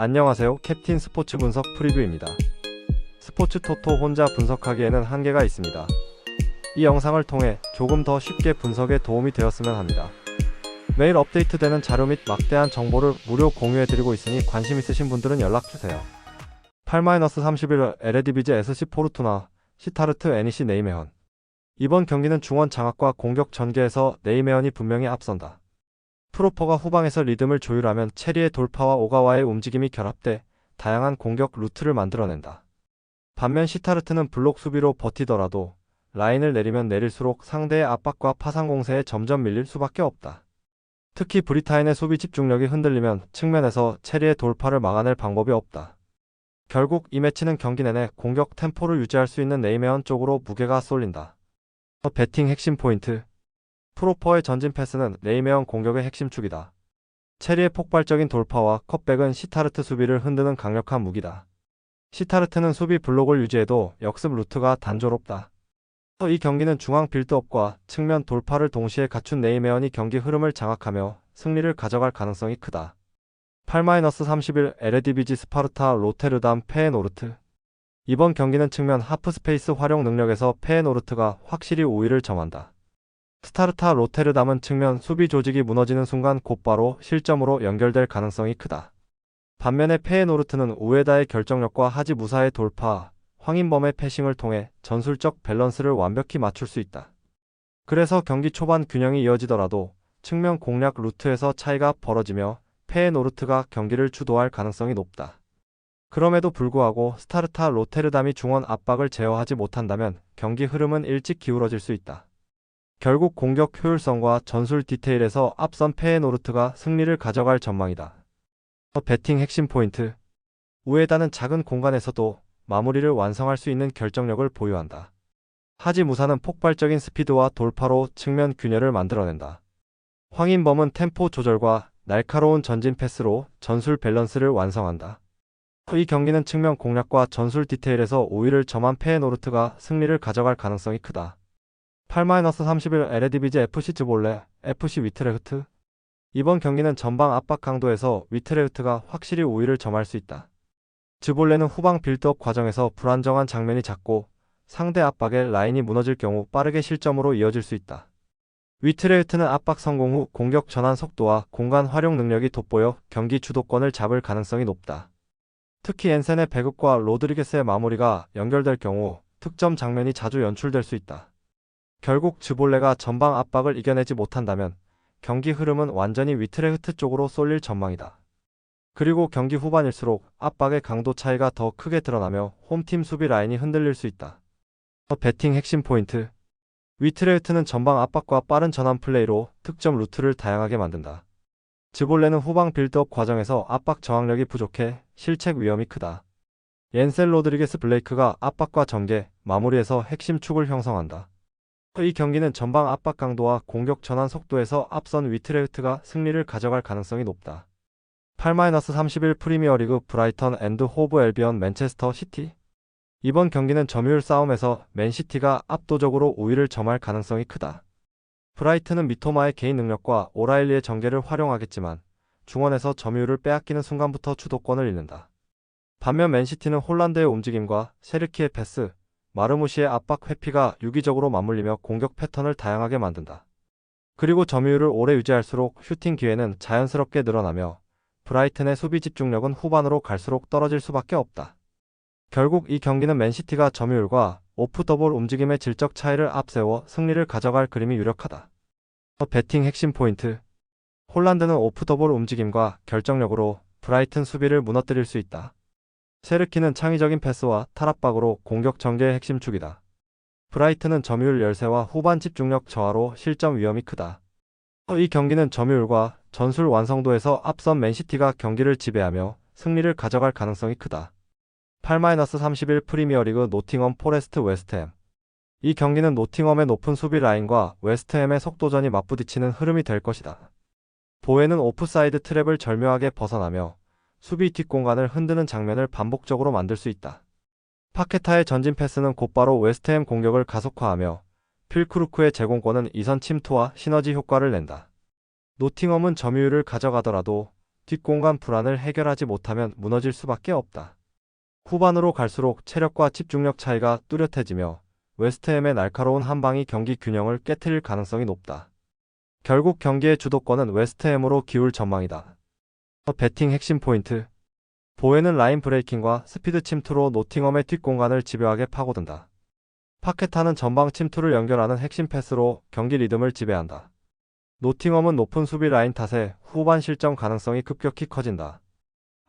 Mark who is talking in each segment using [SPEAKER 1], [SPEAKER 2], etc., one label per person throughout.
[SPEAKER 1] 안녕하세요. 캡틴 스포츠 분석 프리뷰입니다. 스포츠 토토 혼자 분석하기에는 한계가 있습니다. 이 영상을 통해 조금 더 쉽게 분석에 도움이 되었으면 합니다. 매일 업데이트되는 자료 및 막대한 정보를 무료 공유해드리고 있으니 관심 있으신 분들은 연락주세요. 8-31일 에레디비제 SC 포르투나 시타르트 NEC 네이메헌. 이번 경기는 중원 장악과 공격 전개에서 네이메헌이 분명히 앞선다. 프로퍼가 후방에서 리듬을 조율하면 체리의 돌파와 오가와의 움직임이 결합돼 다양한 공격 루트를 만들어낸다. 반면 시타르트는 블록 수비로 버티더라도 라인을 내리면 내릴수록 상대의 압박과 파상 공세에 점점 밀릴 수밖에 없다. 특히 브리타인의 수비 집중력이 흔들리면 측면에서 체리의 돌파를 막아낼 방법이 없다. 결국 이 매치는 경기 내내 공격 템포를 유지할 수 있는 네이메헌 쪽으로 무게가 쏠린다. 배팅 핵심 포인트. 프로퍼의 전진 패스는 네이메헌 공격의 핵심 축이다. 체리의 폭발적인 돌파와 컷백은 시타르트 수비를 흔드는 강력한 무기다. 시타르트는 수비 블록을 유지해도 역습 루트가 단조롭다. 이 경기는 중앙 빌드업과 측면 돌파를 동시에 갖춘 네이메헌이 경기 흐름을 장악하며 승리를 가져갈 가능성이 크다. 8-31 에레디비지 스파르타 로테르담 페에노르트. 이번 경기는 측면 하프스페이스 활용 능력에서 페에노르트가 확실히 우위를 점한다. 스타르타 로테르담은 측면 수비 조직이 무너지는 순간 곧바로 실점으로 연결될 가능성이 크다. 반면에 페에노르트는 우에다의 결정력과 하지 무사의 돌파, 황인범의 패싱을 통해 전술적 밸런스를 완벽히 맞출 수 있다. 그래서 경기 초반 균형이 이어지더라도 측면 공략 루트에서 차이가 벌어지며 페에노르트가 경기를 주도할 가능성이 높다. 그럼에도 불구하고 스타르타 로테르담이 중원 압박을 제어하지 못한다면 경기 흐름은 일찍 기울어질 수 있다. 결국 공격 효율성과 전술 디테일에서 앞선 페에노르트가 승리를 가져갈 전망이다. 배팅 핵심 포인트. 우에다는 작은 공간에서도 마무리를 완성할 수 있는 결정력을 보유한다. 하지 무사는 폭발적인 스피드와 돌파로 측면 균열을 만들어낸다. 황인범은 템포 조절과 날카로운 전진 패스로 전술 밸런스를 완성한다. 이 경기는 측면 공략과 전술 디테일에서 우위를 점한 페에노르트가 승리를 가져갈 가능성이 크다. 8-31 에레디비제 FC 즈볼레, FC 위트레흐트. 이번 경기는 전방 압박 강도에서 위트레흐트가 확실히 우위를 점할 수 있다. 즈볼레는 후방 빌드업 과정에서 불안정한 장면이 잦고 상대 압박에 라인이 무너질 경우 빠르게 실점으로 이어질 수 있다. 위트레흐트는 압박 성공 후 공격 전환 속도와 공간 활용 능력이 돋보여 경기 주도권을 잡을 가능성이 높다. 특히 엔센의 배급과 로드리게스의 마무리가 연결될 경우 득점 장면이 자주 연출될 수 있다. 결국 즈볼레가 전방 압박을 이겨내지 못한다면 경기 흐름은 완전히 위트레흐트 쪽으로 쏠릴 전망이다. 그리고 경기 후반일수록 압박의 강도 차이가 더 크게 드러나며 홈팀 수비 라인이 흔들릴 수 있다. 배팅 핵심 포인트. 위트레흐트는 전방 압박과 빠른 전환 플레이로 득점 루트를 다양하게 만든다. 즈볼레는 후방 빌드업 과정에서 압박 저항력이 부족해 실책 위험이 크다. 옌셀 로드리게스 블레이크가 압박과 전개, 마무리에서 핵심 축을 형성한다. 이 경기는 전방 압박 강도와 공격 전환 속도에서 앞선 위트레흐트가 승리를 가져갈 가능성이 높다. 8-31 프리미어리그 브라이턴 앤드 호브 앨비언 맨체스터 시티. 이번 경기는 점유율 싸움에서 맨시티가 압도적으로 우위를 점할 가능성이 크다. 브라이튼은 미토마의 개인 능력과 오라일리의 전개를 활용하겠지만 중원에서 점유율을 빼앗기는 순간부터 주도권을 잃는다. 반면 맨시티는 홀란드의 움직임과 셰르키의 패스, 마르무시의 압박 회피가 유기적으로 맞물리며 공격 패턴을 다양하게 만든다. 그리고 점유율을 오래 유지할수록 슈팅 기회는 자연스럽게 늘어나며 브라이튼의 수비 집중력은 후반으로 갈수록 떨어질 수밖에 없다. 결국 이 경기는 맨시티가 점유율과 오프 더볼 움직임의 질적 차이를 앞세워 승리를 가져갈 그림이 유력하다. 배팅 핵심 포인트. 홀란드는 오프 더볼 움직임과 결정력으로 브라이튼 수비를 무너뜨릴 수 있다. 셰르키는 창의적인 패스와 탈압박으로 공격 전개의 핵심 축이다. 브라이튼은 점유율 열세와 후반 집중력 저하로 실점 위험이 크다. 이 경기는 점유율과 전술 완성도에서 앞선 맨시티가 경기를 지배하며 승리를 가져갈 가능성이 크다. 8-31 프리미어리그 노팅엄 포레스트 웨스트햄. 이 경기는 노팅엄의 높은 수비 라인과 웨스트햄의 속도전이 맞부딪히는 흐름이 될 것이다. 보에는 오프사이드 트랩을 절묘하게 벗어나며 수비 뒷공간을 흔드는 장면을 반복적으로 만들 수 있다. 파케타의 전진 패스는 곧바로 웨스트햄 공격을 가속화하며 필크루크의 제공권은 이선 침투와 시너지 효과를 낸다. 노팅엄은 점유율을 가져가더라도 뒷공간 불안을 해결하지 못하면 무너질 수밖에 없다. 후반으로 갈수록 체력과 집중력 차이가 뚜렷해지며 웨스트햄의 날카로운 한방이 경기 균형을 깨트릴 가능성이 높다. 결국 경기의 주도권은 웨스트햄으로 기울 전망이다. 배팅 핵심 포인트. 보에는 라인 브레이킹과 스피드 침투로 노팅엄의 뒷공간을 집요하게 파고든다. 파케타는 전방 침투를 연결하는 핵심 패스로 경기 리듬을 지배한다. 노팅엄은 높은 수비 라인 탓에 후반 실점 가능성이 급격히 커진다.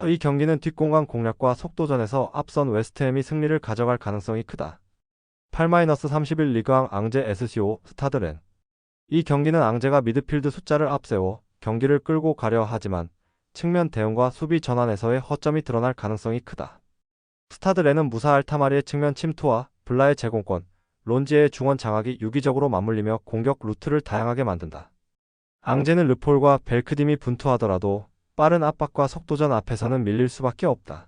[SPEAKER 1] 이 경기는 뒷공간 공략과 속도전에서 앞선 웨스트햄이 승리를 가져갈 가능성이 크다. 8-31 리그왕 앙제 SCO 스타드 렌. 이 경기는 앙제가 미드필드 숫자를 앞세워 경기를 끌고 가려 하지만 측면 대응과 수비 전환에서의 허점이 드러날 가능성이 크다. 스타드 렌은 무사 알타마리의 측면 침투와 블라의 제공권, 론지의 중원 장악이 유기적으로 맞물리며 공격 루트를 다양하게 만든다. 앙제는 르폴과 벨크딤이 분투하더라도 빠른 압박과 속도전 앞에서는 밀릴 수밖에 없다.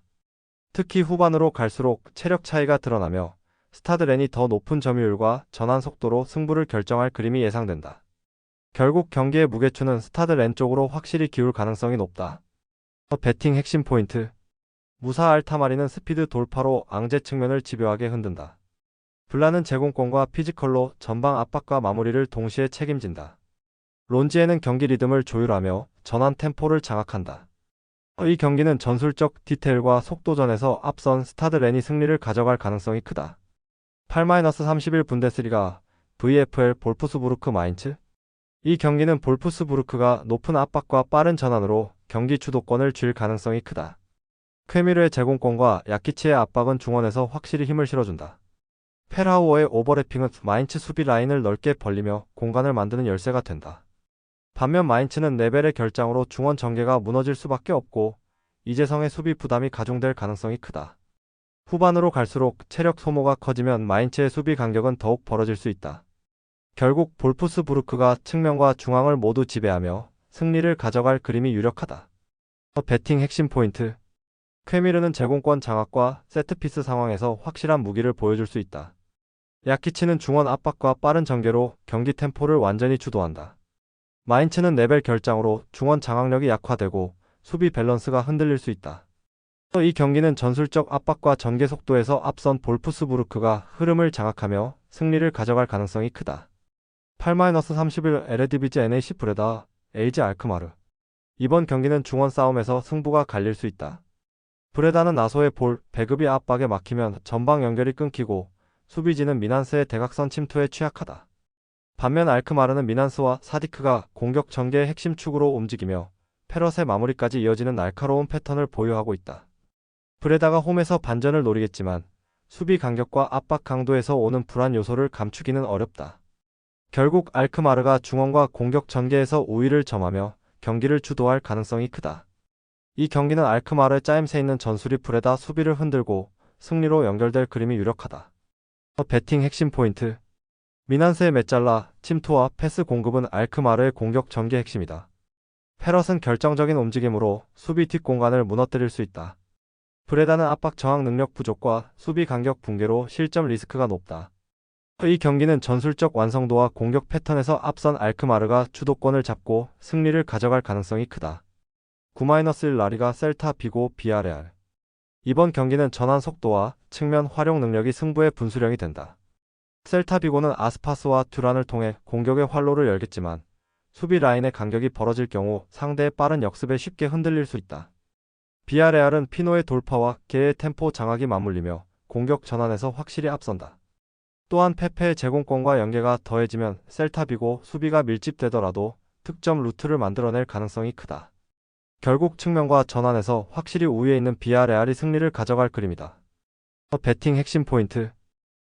[SPEAKER 1] 특히 후반으로 갈수록 체력 차이가 드러나며 스타드 렌이 더 높은 점유율과 전환 속도로 승부를 결정할 그림이 예상된다. 결국 경기의 무게추는 스타드 렌 쪽으로 확실히 기울 가능성이 높다. 배팅 핵심 포인트. 무사 알타마리는 스피드 돌파로 앙제 측면을 집요하게 흔든다. 블라는 제공권과 피지컬로 전방 압박과 마무리를 동시에 책임진다. 론지에는 경기 리듬을 조율하며 전환 템포를 장악한다. 이 경기는 전술적 디테일과 속도전에서 앞선 스타드 렌이 승리를 가져갈 가능성이 크다. 8-31 분데스리가 VfL 볼프스부르크 마인츠. 이 경기는 볼프스부르크가 높은 압박과 빠른 전환으로 경기 주도권을 쥘 가능성이 크다. 쾌미르의 제공권과 야키치의 압박은 중원에서 확실히 힘을 실어준다. 페라우어의 오버래핑은 마인츠 수비 라인을 넓게 벌리며 공간을 만드는 열쇠가 된다. 반면 마인츠는 레벨의 결장으로 중원 전개가 무너질 수밖에 없고 이재성의 수비 부담이 가중될 가능성이 크다. 후반으로 갈수록 체력 소모가 커지면 마인츠의 수비 간격은 더욱 벌어질 수 있다. 결국 볼프스부르크가 측면과 중앙을 모두 지배하며 승리를 가져갈 그림이 유력하다. 배팅 핵심 포인트. 쾌미르는 제공권 장악과 세트피스 상황에서 확실한 무기를 보여줄 수 있다. 야키치는 중원 압박과 빠른 전개로 경기 템포를 완전히 주도한다. 마인츠는 레벨 결장으로 중원 장악력이 약화되고 수비 밸런스가 흔들릴 수 있다. 이 경기는 전술적 압박과 전개 속도에서 앞선 볼프스부르크가 흐름을 장악하며 승리를 가져갈 가능성이 크다. 8-31 에레디비지 NAC 브레다 에이지 알크마르. 이번 경기는 중원 싸움에서 승부가 갈릴 수 있다. 브레다는 나소의 볼, 배급이 압박에 막히면 전방 연결이 끊기고 수비진은 미난스의 대각선 침투에 취약하다. 반면 알크마르는 미난스와 사디크가 공격 전개의 핵심 축으로 움직이며 페럿의 마무리까지 이어지는 날카로운 패턴을 보유하고 있다. 브레다가 홈에서 반전을 노리겠지만 수비 간격과 압박 강도에서 오는 불안 요소를 감추기는 어렵다. 결국 알크마르가 중원과 공격 전개에서 우위를 점하며 경기를 주도할 가능성이 크다. 이 경기는 알크마르의 짜임새 있는 전술이 브레다 수비를 흔들고 승리로 연결될 그림이 유력하다. 배팅 핵심 포인트. 미난스의 메잘라, 침투와 패스 공급은 알크마르의 공격 전개 핵심이다. 페럿은 결정적인 움직임으로 수비 뒷공간을 무너뜨릴 수 있다. 브레다는 압박 저항 능력 부족과 수비 간격 붕괴로 실점 리스크가 높다. 이 경기는 전술적 완성도와 공격 패턴에서 앞선 알크마르가 주도권을 잡고 승리를 가져갈 가능성이 크다. 9-1 라리가 셀타 비고 비아레알. 이번 경기는 전환 속도와 측면 활용 능력이 승부의 분수령이 된다. 셀타 비고는 아스파스와 듀란을 통해 공격의 활로를 열겠지만 수비 라인의 간격이 벌어질 경우 상대의 빠른 역습에 쉽게 흔들릴 수 있다. 비아레알은 피노의 돌파와 개의 템포 장악이 맞물리며 공격 전환에서 확실히 앞선다. 또한 페페의 제공권과 연계가 더해지면 셀타 비고 수비가 밀집되더라도 득점 루트를 만들어낼 가능성이 크다. 결국 측면과 전환에서 확실히 우위에 있는 비아레알이 승리를 가져갈 그림이다. 배팅 핵심 포인트.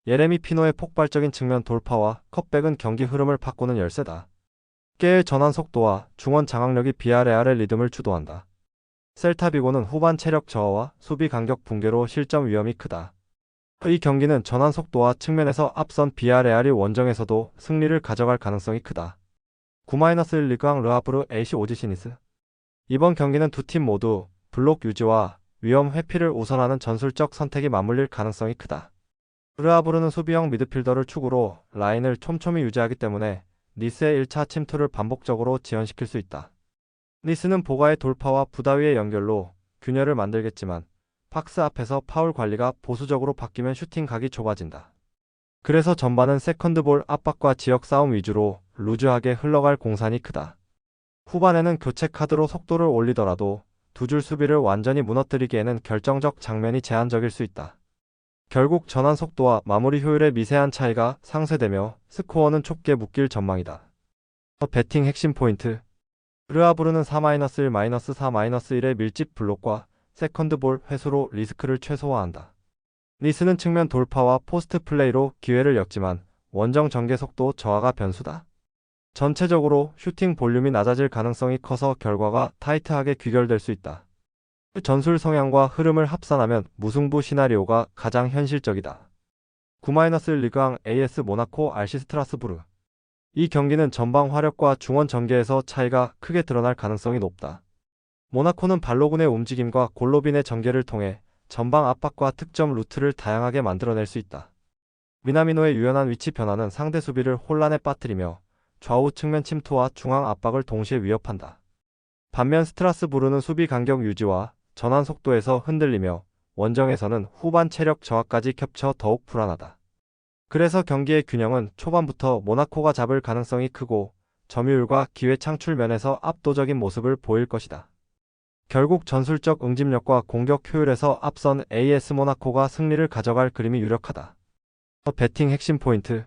[SPEAKER 1] 예레미 피노의 폭발적인 측면 돌파와 컷백은 경기 흐름을 바꾸는 열쇠다. 깨의 전환 속도와 중원 장악력이 비아레알의 리듬을 주도한다. 셀타 비고는 후반 체력 저하와 수비 간격 붕괴로 실점 위험이 크다. 이 경기는 전환 속도와 측면에서 앞선 비아레알이 원정에서도 승리를 가져갈 가능성이 크다. 9-1 리그왕 르하브르 AC 오지시니스. 이번 경기는 두 팀 모두 블록 유지와 위험 회피를 우선하는 전술적 선택이 맞물릴 가능성이 크다. 르하브르는 수비형 미드필더를 축으로 라인을 촘촘히 유지하기 때문에 니스의 1차 침투를 반복적으로 지연시킬 수 있다. 니스는 보가의 돌파와 부다위의 연결로 균열을 만들겠지만 박스 앞에서 파울 관리가 보수적으로 바뀌면 슈팅 각이 좁아진다. 그래서 전반은 세컨드볼 압박과 지역 싸움 위주로 루즈하게 흘러갈 공산이 크다. 후반에는 교체 카드로 속도를 올리더라도 두 줄 수비를 완전히 무너뜨리기에는 결정적 장면이 제한적일 수 있다. 결국 전환 속도와 마무리 효율의 미세한 차이가 상쇄되며 스코어는 좁게 묶일 전망이다. 배팅 핵심 포인트. 르아브르는 4-1-4-4-1의 밀집 블록과 세컨드볼 회수로 리스크를 최소화한다. 니스는 측면 돌파와 포스트 플레이로 기회를 엮지만 원정 전개 속도 저하가 변수다. 전체적으로 슈팅 볼륨이 낮아질 가능성이 커서 결과가 타이트하게 귀결될 수 있다. 전술 성향과 흐름을 합산하면 무승부 시나리오가 가장 현실적이다. 9- 리그앙 AS 모나코 RC 스트라스부르. 이 경기는 전방 화력과 중원 전개에서 차이가 크게 드러날 가능성이 높다. 모나코는 발로군의 움직임과 골로빈의 전개를 통해 전방 압박과 득점 루트를 다양하게 만들어낼 수 있다. 미나미노의 유연한 위치 변화는 상대 수비를 혼란에 빠뜨리며 좌우 측면 침투와 중앙 압박을 동시에 위협한다. 반면 스트라스부르는 수비 간격 유지와 전환 속도에서 흔들리며 원정에서는 후반 체력 저하까지 겹쳐 더욱 불안하다. 그래서 경기의 균형은 초반부터 모나코가 잡을 가능성이 크고 점유율과 기회 창출 면에서 압도적인 모습을 보일 것이다. 결국 전술적 응집력과 공격 효율에서 앞선 AS 모나코가 승리를 가져갈 그림이 유력하다. 배팅 핵심 포인트.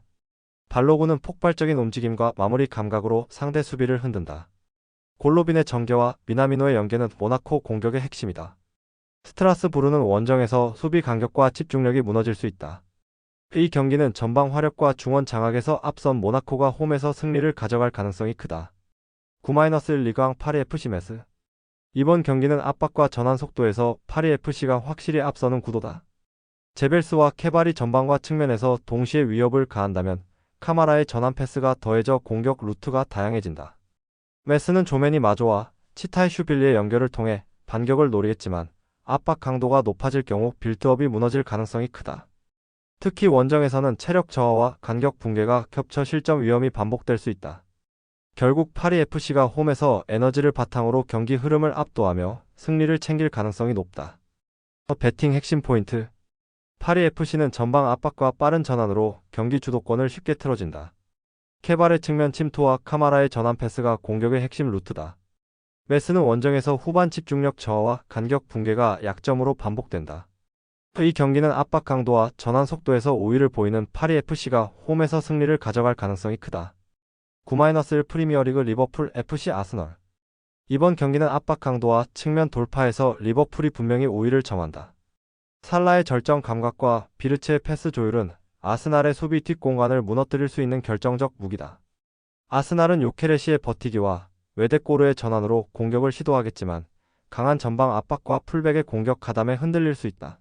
[SPEAKER 1] 발로군은 폭발적인 움직임과 마무리 감각으로 상대 수비를 흔든다. 골로빈의 전개와 미나미노의 연계는 모나코 공격의 핵심이다. 스트라스부르는 원정에서 수비 간격과 집중력이 무너질 수 있다. 이 경기는 전방 화력과 중원 장악에서 앞선 모나코가 홈에서 승리를 가져갈 가능성이 크다. 9- 리그앙 파리FC 메스. 이번 경기는 압박과 전환 속도에서 파리FC가 확실히 앞서는 구도다. 제벨스와 케발이 전방과 측면에서 동시에 위협을 가한다면 카마라의 전환 패스가 더해져 공격 루트가 다양해진다. 메스는 조메니 마조와 치타이슈빌리의 연결을 통해 반격을 노리겠지만 압박 강도가 높아질 경우 빌드업이 무너질 가능성이 크다. 특히 원정에서는 체력 저하와 간격 붕괴가 겹쳐 실점 위험이 반복될 수 있다. 결국 파리FC가 홈에서 에너지를 바탕으로 경기 흐름을 압도하며 승리를 챙길 가능성이 높다. 배팅 핵심 포인트. 파리FC는 전방 압박과 빠른 전환으로 경기 주도권을 쉽게 틀어진다. 케발의 측면 침투와 카마라의 전환 패스가 공격의 핵심 루트다. 메스는 원정에서 후반 집중력 저하와 간격 붕괴가 약점으로 반복된다. 이 경기는 압박 강도와 전환 속도에서 우위를 보이는 파리FC가 홈에서 승리를 가져갈 가능성이 크다. 9- 프리미어리그 리버풀 FC 아스널. 이번 경기는 압박 강도와 측면 돌파에서 리버풀이 분명히 우위를 점한다. 살라의 절정 감각과 비르츠의 패스 조율은 아스날의 수비 뒷공간을 무너뜨릴 수 있는 결정적 무기다. 아스날은 요케레시의 버티기와 외대꼬르의 전환으로 공격을 시도하겠지만 강한 전방 압박과 풀백의 공격 가담에 흔들릴 수 있다.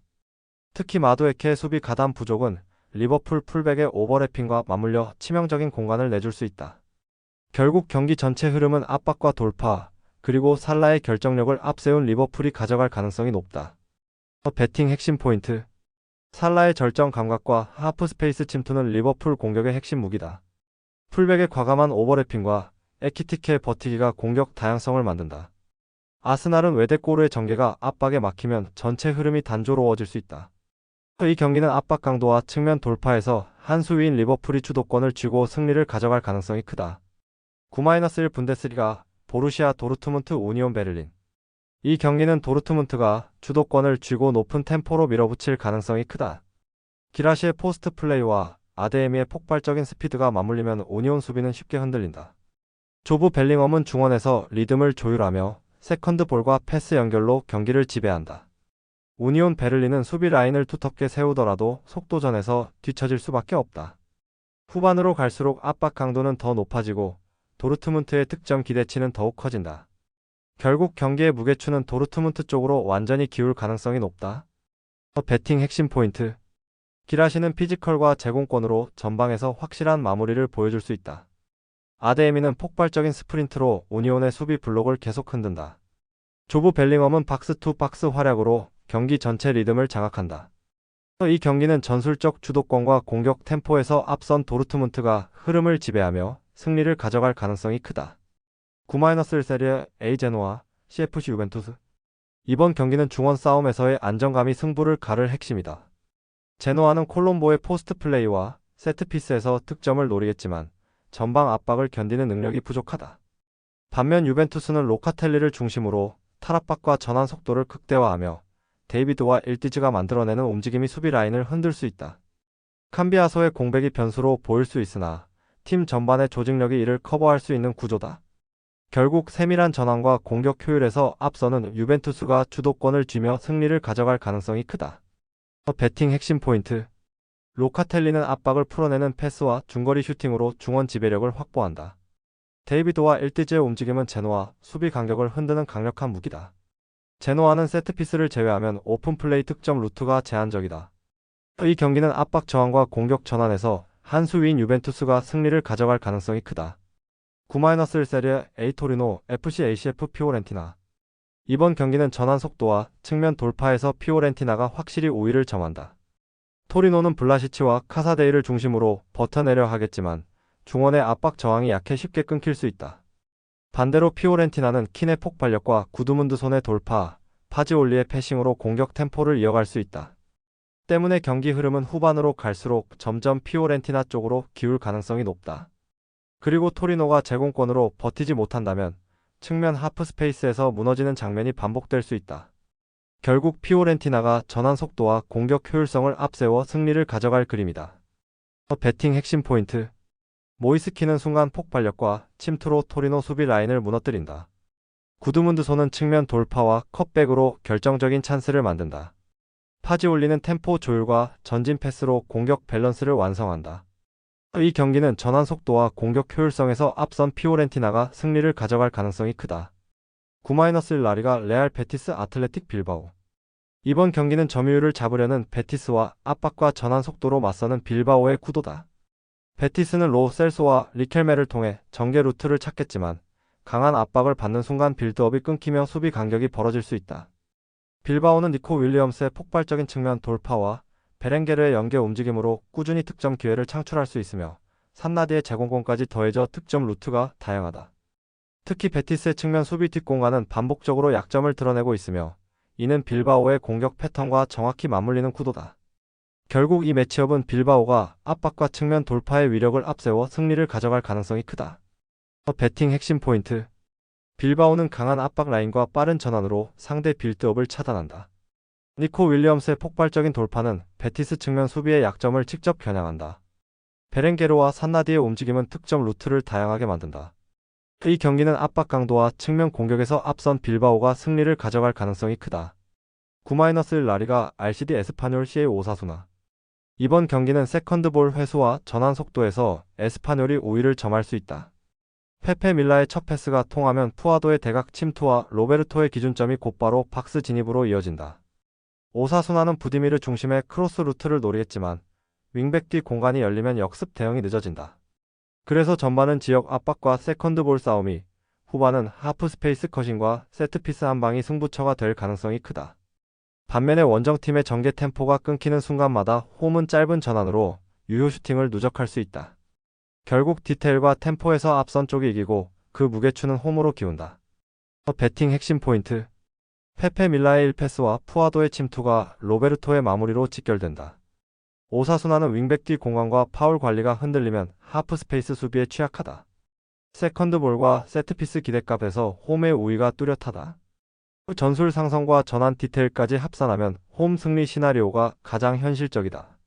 [SPEAKER 1] 특히 마두에케의 수비 가담 부족은 리버풀 풀백의 오버래핑과 맞물려 치명적인 공간을 내줄 수 있다. 결국 경기 전체 흐름은 압박과 돌파, 그리고 살라의 결정력을 앞세운 리버풀이 가져갈 가능성이 높다. 배팅 핵심 포인트. 살라의 절정 감각과 하프 스페이스 침투는 리버풀 공격의 핵심 무기다. 풀백의 과감한 오버래핑과 에키티케의 버티기가 공격 다양성을 만든다. 아스날은 외대꼬르의 전개가 압박에 막히면 전체 흐름이 단조로워질 수 있다. 이 경기는 압박 강도와 측면 돌파에서 한 수위인 리버풀이 주도권을 쥐고 승리를 가져갈 가능성이 크다. 9- 분데스리가 보루시아 도르트문트 우니온 베를린. 이 경기는 도르트문트가 주도권을 쥐고 높은 템포로 밀어붙일 가능성이 크다. 기라시의 포스트 플레이와 아데에미의 폭발적인 스피드가 맞물리면 우니온 수비는 쉽게 흔들린다. 조부 벨링엄은 중원에서 리듬을 조율하며 세컨드 볼과 패스 연결로 경기를 지배한다. 우니온 베를린은 수비 라인을 두텁게 세우더라도 속도전에서 뒤처질 수밖에 없다. 후반으로 갈수록 압박 강도는 더 높아지고 도르트문트의 득점 기대치는 더욱 커진다. 결국 경기의 무게추는 도르트문트 쪽으로 완전히 기울 가능성이 높다. 배팅 핵심 포인트. 기라시는 피지컬과 제공권으로 전방에서 확실한 마무리를 보여줄 수 있다. 아데에미는 폭발적인 스프린트로 우니온의 수비 블록을 계속 흔든다. 조부 벨링엄은 박스 투 박스 활약으로 경기 전체 리듬을 장악한다. 이 경기는 전술적 주도권과 공격 템포에서 앞선 도르트문트가 흐름을 지배하며 승리를 가져갈 가능성이 크다. 9-1 세리에 A 제노아, CFC 유벤투스. 이번 경기는 중원 싸움에서의 안정감이 승부를 가를 핵심이다. 제노아는 콜롬보의 포스트 플레이와 세트피스에서 득점을 노리겠지만 전방 압박을 견디는 능력이 부족하다. 반면 유벤투스는 로카텔리를 중심으로 탈압박과 전환 속도를 극대화하며 데이비드와 일디즈가 만들어내는 움직임이 수비 라인을 흔들 수 있다. 캄비아소의 공백이 변수로 보일 수 있으나 팀 전반의 조직력이 이를 커버할 수 있는 구조다. 결국 세밀한 전환과 공격 효율에서 앞서는 유벤투스가 주도권을 쥐며 승리를 가져갈 가능성이 크다. 배팅 핵심 포인트. 로카텔리는 압박을 풀어내는 패스와 중거리 슈팅으로 중원 지배력을 확보한다. 데이비드와 일디즈의 움직임은 제노아 수비 간격을 흔드는 강력한 무기다. 제노아는 세트피스를 제외하면 오픈플레이 득점 루트가 제한적이다. 이 경기는 압박 저항과 공격 전환에서 한 수 위인 유벤투스가 승리를 가져갈 가능성이 크다. 9-1 세리에 A 토리노, FC ACF 피오렌티나. 이번 경기는 전환 속도와 측면 돌파에서 피오렌티나가 확실히 우위를 점한다. 토리노는 블라시치와 카사데이를 중심으로 버텨내려 하겠지만 중원의 압박 저항이 약해 쉽게 끊길 수 있다. 반대로 피오렌티나는 킨의 폭발력과 구드문드손의 돌파, 파지올리의 패싱으로 공격 템포를 이어갈 수 있다. 때문에 경기 흐름은 후반으로 갈수록 점점 피오렌티나 쪽으로 기울 가능성이 높다. 그리고 토리노가 제공권으로 버티지 못한다면 측면 하프 스페이스에서 무너지는 장면이 반복될 수 있다. 결국 피오렌티나가 전환 속도와 공격 효율성을 앞세워 승리를 가져갈 그림이다. 배팅 핵심 포인트. 모이스키는 순간 폭발력과 침투로 토리노 수비 라인을 무너뜨린다. 구드문드손은 측면 돌파와 컷백으로 결정적인 찬스를 만든다. 파지올리는 템포 조율과 전진 패스로 공격 밸런스를 완성한다. 이 경기는 전환 속도와 공격 효율성에서 앞선 피오렌티나가 승리를 가져갈 가능성이 크다. 9-1 라리가 레알 베티스 아틀레틱 빌바오. 이번 경기는 점유율을 잡으려는 베티스와 압박과 전환 속도로 맞서는 빌바오의 구도다. 베티스는 로 셀소와 리켈메를 통해 전개 루트를 찾겠지만 강한 압박을 받는 순간 빌드업이 끊기며 수비 간격이 벌어질 수 있다. 빌바오는 니코 윌리엄스의 폭발적인 측면 돌파와 베렌게르의 연계 움직임으로 꾸준히 득점 기회를 창출할 수 있으며 산나디의 제공권까지 더해져 득점 루트가 다양하다. 특히 베티스의 측면 수비 뒷공간은 반복적으로 약점을 드러내고 있으며 이는 빌바오의 공격 패턴과 정확히 맞물리는 구도다. 결국 이 매치업은 빌바오가 압박과 측면 돌파의 위력을 앞세워 승리를 가져갈 가능성이 크다. 배팅 핵심 포인트. 빌바오는 강한 압박 라인과 빠른 전환으로 상대 빌드업을 차단한다. 니코 윌리엄스의 폭발적인 돌파는 베티스 측면 수비의 약점을 직접 겨냥한다. 베렌게르와 산나디의 움직임은 득점 루트를 다양하게 만든다. 이 경기는 압박 강도와 측면 공격에서 앞선 빌바오가 승리를 가져갈 가능성이 크다. 9-1 라리가 RCD 에스파뇰 CA 오사수나. 이번 경기는 세컨드볼 회수와 전환 속도에서 에스파뇰이 우위를 점할 수 있다. 페페 밀라의 첫 패스가 통하면 푸아도의 대각 침투와 로베르토의 기준점이 곧바로 박스 진입으로 이어진다. 오사수나는 부디미르 중심의 크로스 루트를 노리겠지만 윙백 뒤 공간이 열리면 역습 대응이 늦어진다. 그래서 전반은 지역 압박과 세컨드볼 싸움이, 후반은 하프 스페이스 컷인과 세트피스 한 방이 승부처가 될 가능성이 크다. 반면에 원정팀의 전개 템포가 끊기는 순간마다 홈은 짧은 전환으로 유효 슈팅을 누적할 수 있다. 결국 디테일과 템포에서 앞선 쪽이 이기고 그 무게추는 홈으로 기운다. 배팅 핵심 포인트. 페페 밀라의 1패스와 푸아도의 침투가 로베르토의 마무리로 직결된다. 오사수나는 윙백 뒤 공간과 파울 관리가 흔들리면 하프 스페이스 수비에 취약하다. 세컨드볼과 세트피스 기대값에서 홈의 우위가 뚜렷하다. 전술 상성과 전환 디테일까지 합산하면 홈 승리 시나리오가 가장 현실적이다.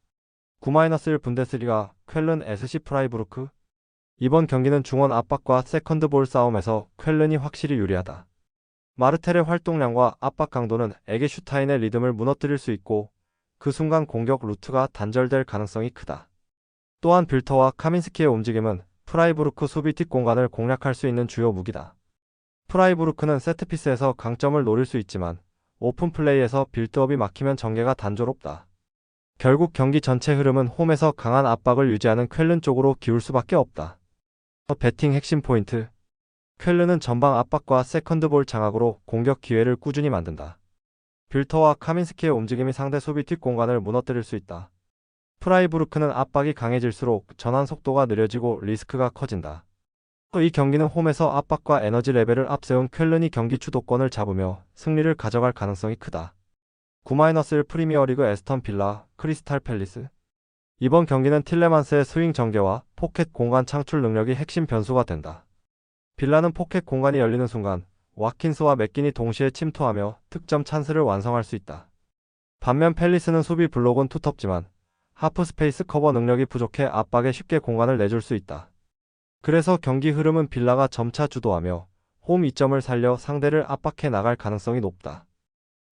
[SPEAKER 1] 9-1 분데스리가 쾰른 SC 프라이부르크. 이번 경기는 중원 압박과 세컨드볼 싸움에서 쾰른이 확실히 유리하다. 마르텔의 활동량과 압박 강도는 에게슈타인의 리듬을 무너뜨릴 수 있고 그 순간 공격 루트가 단절될 가능성이 크다. 또한 빌터와 카민스키의 움직임은 프라이부르크 수비 뒷공간을 공략할 수 있는 주요 무기다. 프라이부르크는 세트피스에서 강점을 노릴 수 있지만 오픈 플레이에서 빌드업이 막히면 전개가 단조롭다. 결국 경기 전체 흐름은 홈에서 강한 압박을 유지하는 쾰른 쪽으로 기울 수밖에 없다. 배팅 핵심 포인트. 쾰른은 전방 압박과 세컨드볼 장악으로 공격 기회를 꾸준히 만든다. 빌터와 카민스키의 움직임이 상대 수비 뒷공간을 무너뜨릴 수 있다. 프라이부르크는 압박이 강해질수록 전환 속도가 느려지고 리스크가 커진다. 이 경기는 홈에서 압박과 에너지 레벨을 앞세운 쾰른이 경기 주도권을 잡으며 승리를 가져갈 가능성이 크다. 9-1 프리미어리그 에스턴 빌라, 크리스탈 팰리스. 이번 경기는 틸레만스의 스윙 전개와 포켓 공간 창출 능력이 핵심 변수가 된다. 빌라는 포켓 공간이 열리는 순간 와킨스와 맥긴이 동시에 침투하며 득점 찬스를 완성할 수 있다. 반면 팰리스는 수비 블록은 두텁지만 하프 스페이스 커버 능력이 부족해 압박에 쉽게 공간을 내줄 수 있다. 그래서 경기 흐름은 빌라가 점차 주도하며 홈 이점을 살려 상대를 압박해 나갈 가능성이 높다.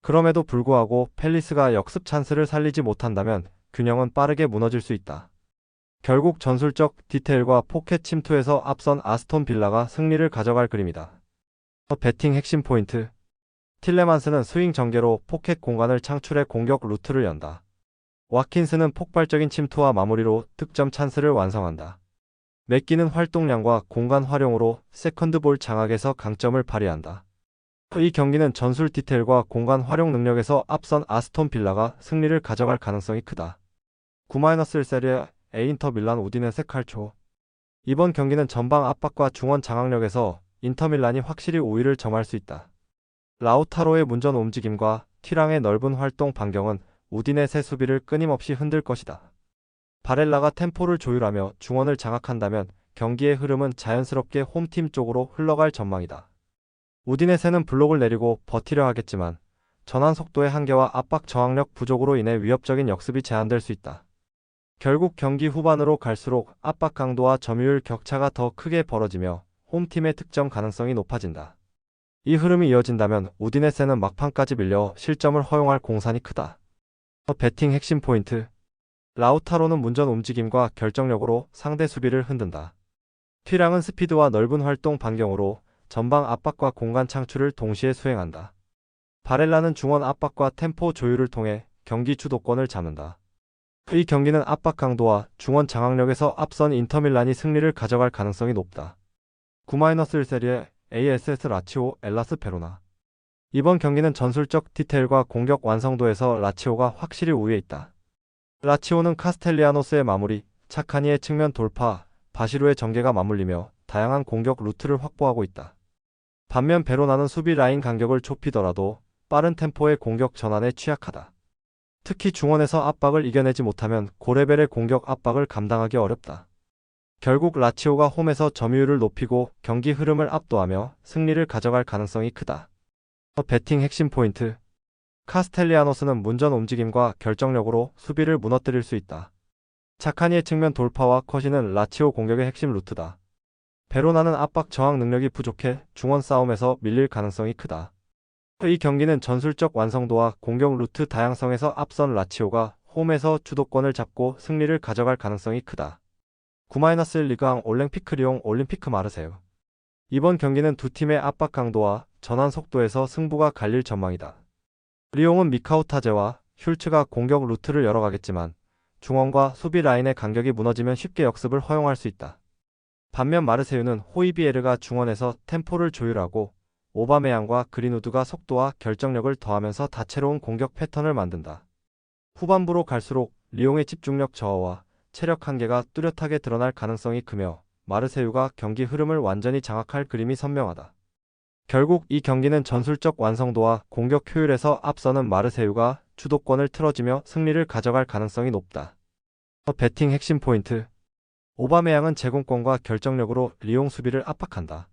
[SPEAKER 1] 그럼에도 불구하고 팰리스가 역습 찬스를 살리지 못한다면 균형은 빠르게 무너질 수 있다. 결국 전술적 디테일과 포켓 침투에서 앞선 아스톤 빌라가 승리를 가져갈 그림이다. 배팅 핵심 포인트. 틸레만스는 스윙 전개로 포켓 공간을 창출해 공격 루트를 연다. 와킨스는 폭발적인 침투와 마무리로 득점 찬스를 완성한다. 맥기는 활동량과 공간 활용으로 세컨드볼 장악에서 강점을 발휘한다. 이 경기는 전술 디테일과 공간 활용 능력에서 앞선 아스톤 빌라가 승리를 가져갈 가능성이 크다. 9-1 세리에 A 인터 밀란 우디네세 칼초. 이번 경기는 전방 압박과 중원 장악력에서 인터밀란이 확실히 우위를 점할 수 있다. 라우타로의 문전 움직임과 티랑의 넓은 활동 반경은 우디네세 수비를 끊임없이 흔들 것이다. 바렐라가 템포를 조율하며 중원을 장악한다면 경기의 흐름은 자연스럽게 홈팀 쪽으로 흘러갈 전망이다. 우디네세는 블록을 내리고 버티려 하겠지만 전환 속도의 한계와 압박 저항력 부족으로 인해 위협적인 역습이 제한될 수 있다. 결국 경기 후반으로 갈수록 압박 강도와 점유율 격차가 더 크게 벌어지며 홈팀의 득점 가능성이 높아진다. 이 흐름이 이어진다면 우디네세는 막판까지 밀려 실점을 허용할 공산이 크다. 배팅 핵심 포인트. 라우타로는 문전 움직임과 결정력으로 상대 수비를 흔든다. 튀랑은 스피드와 넓은 활동 반경으로 전방 압박과 공간 창출을 동시에 수행한다. 바렐라는 중원 압박과 템포 조율을 통해 경기 주도권을 잡는다. 이 경기는 압박 강도와 중원 장악력에서 앞선 인터밀란이 승리를 가져갈 가능성이 높다. 9-1 세리에 ASS 라치오 엘라스 베로나. 이번 경기는 전술적 디테일과 공격 완성도에서 라치오가 확실히 우위에 있다. 라치오는 카스텔리아노스의 마무리, 차카니의 측면 돌파, 바시로의 전개가 맞물리며 다양한 공격 루트를 확보하고 있다. 반면 베로나는 수비 라인 간격을 좁히더라도 빠른 템포의 공격 전환에 취약하다. 특히 중원에서 압박을 이겨내지 못하면 고레벨의 공격 압박을 감당하기 어렵다. 결국 라치오가 홈에서 점유율을 높이고 경기 흐름을 압도하며 승리를 가져갈 가능성이 크다. 배팅 핵심 포인트. 카스텔리아노스는 문전 움직임과 결정력으로 수비를 무너뜨릴 수 있다. 차카니의 측면 돌파와 컷이는 라치오 공격의 핵심 루트다. 베로나는 압박 저항 능력이 부족해 중원 싸움에서 밀릴 가능성이 크다. 이 경기는 전술적 완성도와 공격 루트 다양성에서 앞선 라치오가 홈에서 주도권을 잡고 승리를 가져갈 가능성이 크다. 9-1 리그앙 올랭피크 리옹 올림피크 마르세유. 이번 경기는 두 팀의 압박 강도와 전환 속도에서 승부가 갈릴 전망이다. 리옹은 미카우타제와 슐츠가 공격 루트를 열어가겠지만 중원과 수비 라인의 간격이 무너지면 쉽게 역습을 허용할 수 있다. 반면 마르세유는 호이비에르가 중원에서 템포를 조율하고 오바메양과 그린우드가 속도와 결정력을 더하면서 다채로운 공격 패턴을 만든다. 후반부로 갈수록 리옹의 집중력 저하와 체력 한계가 뚜렷하게 드러날 가능성이 크며 마르세유가 경기 흐름을 완전히 장악할 그림이 선명하다. 결국 이 경기는 전술적 완성도와 공격 효율에서 앞서는 마르세유가 주도권을 틀어지며 승리를 가져갈 가능성이 높다. 배팅 핵심 포인트. 오바메양은 제공권과 결정력으로 리옹 수비를 압박한다.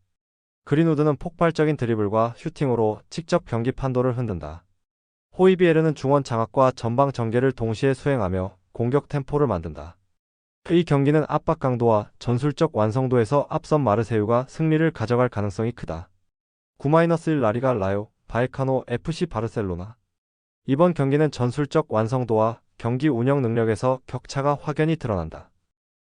[SPEAKER 1] 그린우드는 폭발적인 드리블과 슈팅으로 직접 경기 판도를 흔든다. 호이비에르는 중원 장악과 전방 전개를 동시에 수행하며 공격 템포를 만든다. 이 경기는 압박 강도와 전술적 완성도에서 앞선 마르세유가 승리를 가져갈 가능성이 크다. 9-1 라리가 라요, 바에카노 FC 바르셀로나. 이번 경기는 전술적 완성도와 경기 운영 능력에서 격차가 확연히 드러난다.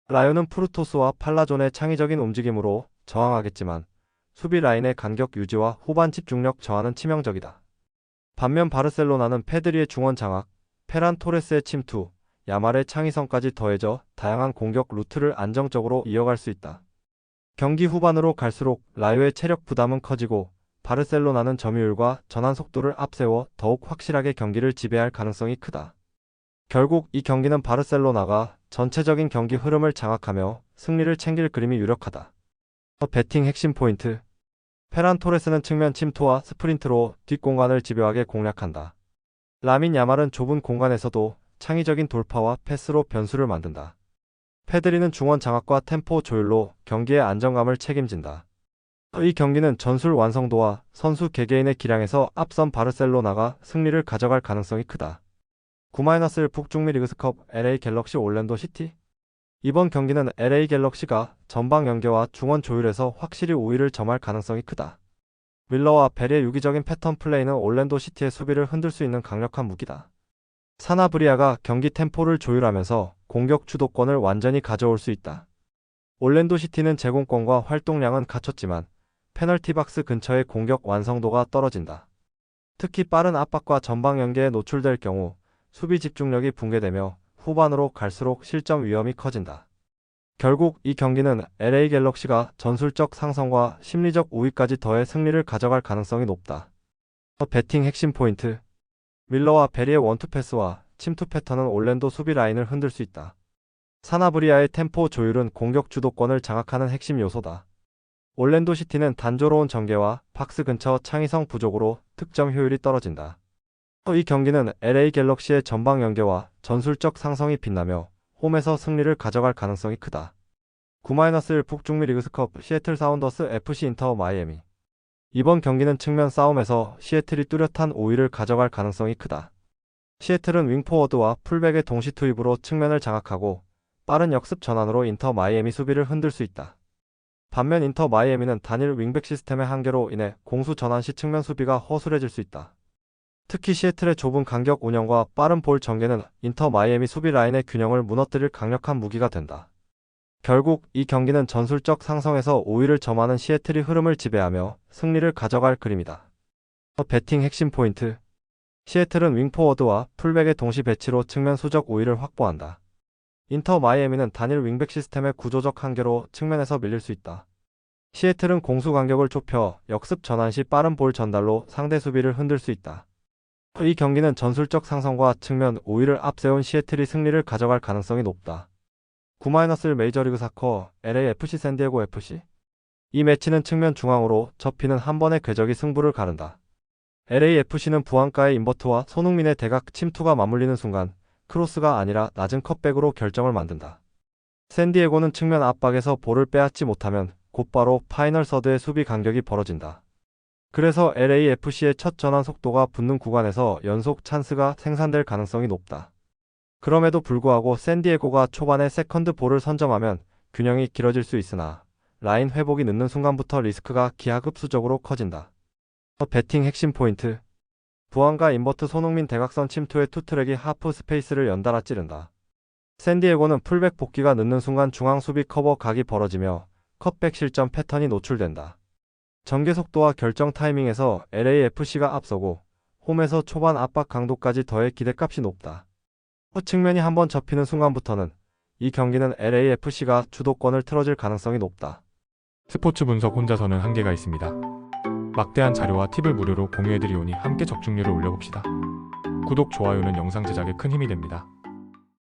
[SPEAKER 1] 라요는 프루토스와 팔라존의 창의적인 움직임으로 저항하겠지만 수비 라인의 간격 유지와 후반 집중력 저하는 치명적이다. 반면 바르셀로나는 페드리의 중원 장악, 페란 토레스의 침투, 야말의 창의성까지 더해져 다양한 공격 루트를 안정적으로 이어갈 수 있다. 경기 후반으로 갈수록 라요의 체력 부담은 커지고 바르셀로나는 점유율과 전환 속도를 앞세워 더욱 확실하게 경기를 지배할 가능성이 크다. 결국 이 경기는 바르셀로나가 전체적인 경기 흐름을 장악하며 승리를 챙길 그림이 유력하다. 배팅 핵심 포인트. 페란 토레스는 측면 침투와 스프린트로 뒷공간을 집요하게 공략한다. 라민 야말은 좁은 공간에서도 창의적인 돌파와 패스로 변수를 만든다. 페드리는 중원 장악과 템포 조율로 경기의 안정감을 책임진다. 이 경기는 전술 완성도와 선수 개개인의 기량에서 앞선 바르셀로나가 승리를 가져갈 가능성이 크다. 9-1 북중미 리그스컵 LA 갤럭시 올랜도 시티. 이번 경기는 LA 갤럭시가 전방 연계와 중원 조율에서 확실히 우위를 점할 가능성이 크다. 윌러와 베리의 유기적인 패턴 플레이는 올랜도 시티의 수비를 흔들 수 있는 강력한 무기다. 사나브리아가 경기 템포를 조율하면서 공격 주도권을 완전히 가져올 수 있다. 올랜도 시티는 제공권과 활동량은 갖췄지만 페널티 박스 근처의 공격 완성도가 떨어진다. 특히 빠른 압박과 전방 연계에 노출될 경우 수비 집중력이 붕괴되며 후반으로 갈수록 실점 위험이 커진다. 결국 이 경기는 LA 갤럭시가 전술적 상성과 심리적 우위까지 더해 승리를 가져갈 가능성이 높다. 배팅 핵심 포인트. 밀러와 베리의 원투 패스와 침투 패턴은 올랜도 수비 라인을 흔들 수 있다. 사나브리아의 템포 조율은 공격 주도권을 장악하는 핵심 요소다. 올랜도 시티는 단조로운 전개와 박스 근처 창의성 부족으로 득점 효율이 떨어진다. 이 경기는 LA 갤럭시의 전방 연계와 전술적 상성이 빛나며 홈에서 승리를 가져갈 가능성이 크다. 9-1 북중미 리그스컵 시애틀 사운더스 FC 인터 마이애미. 이번 경기는 측면 싸움에서 시애틀이 뚜렷한 우위를 가져갈 가능성이 크다. 시애틀은 윙포워드와 풀백의 동시 투입으로 측면을 장악하고 빠른 역습 전환으로 인터 마이애미 수비를 흔들 수 있다. 반면 인터 마이애미는 단일 윙백 시스템의 한계로 인해 공수 전환 시 측면 수비가 허술해질 수 있다. 특히 시애틀의 좁은 간격 운영과 빠른 볼 전개는 인터 마이애미 수비 라인의 균형을 무너뜨릴 강력한 무기가 된다. 결국 이 경기는 전술적 상성에서 우위를 점하는 시애틀이 흐름을 지배하며 승리를 가져갈 그림이다. 배팅 핵심 포인트. 시애틀은 윙포워드와 풀백의 동시 배치로 측면 수적 우위를 확보한다. 인터 마이애미는 단일 윙백 시스템의 구조적 한계로 측면에서 밀릴 수 있다. 시애틀은 공수 간격을 좁혀 역습 전환 시 빠른 볼 전달로 상대 수비를 흔들 수 있다. 이 경기는 전술적 상성과 측면 우위를 앞세운 시애틀이 승리를 가져갈 가능성이 높다. 9-1 메이저리그 사커 LAFC 샌디에고 FC. 이 매치는 측면 중앙으로 접히는 한 번의 궤적이 승부를 가른다. LAFC는 부안가의 인버트와 손흥민의 대각 침투가 맞물리는 순간 크로스가 아니라 낮은 컷백으로 결정을 만든다. 샌디에고는 측면 압박에서 볼을 빼앗지 못하면 곧바로 파이널 서드의 수비 간격이 벌어진다. 그래서 LAFC의 첫 전환 속도가 붙는 구간에서 연속 찬스가 생산될 가능성이 높다. 그럼에도 불구하고 샌디에고가 초반에 세컨드 볼을 선점하면 균형이 길어질 수 있으나 라인 회복이 늦는 순간부터 리스크가 기하급수적으로 커진다. 배팅 핵심 포인트. 부안가 인버트 손흥민 대각선 침투의 투트랙이 하프 스페이스를 연달아 찌른다. 샌디에고는 풀백 복귀가 늦는 순간 중앙 수비 커버 각이 벌어지며 컷백 실점 패턴이 노출된다. 전개 속도와 결정 타이밍에서 LAFC가 앞서고 홈에서 초반 압박 강도까지 더해 기대값이 높다. 측면이 한번 접히는 순간부터는 이 경기는 LAFC가 주도권을 틀어질 가능성이 높다.
[SPEAKER 2] 스포츠 분석 혼자서는 한계가 있습니다. 막대한 자료와 팁을 무료로 공유해드리오니 함께 적중률을 올려봅시다. 구독, 좋아요는 영상 제작에 큰 힘이 됩니다.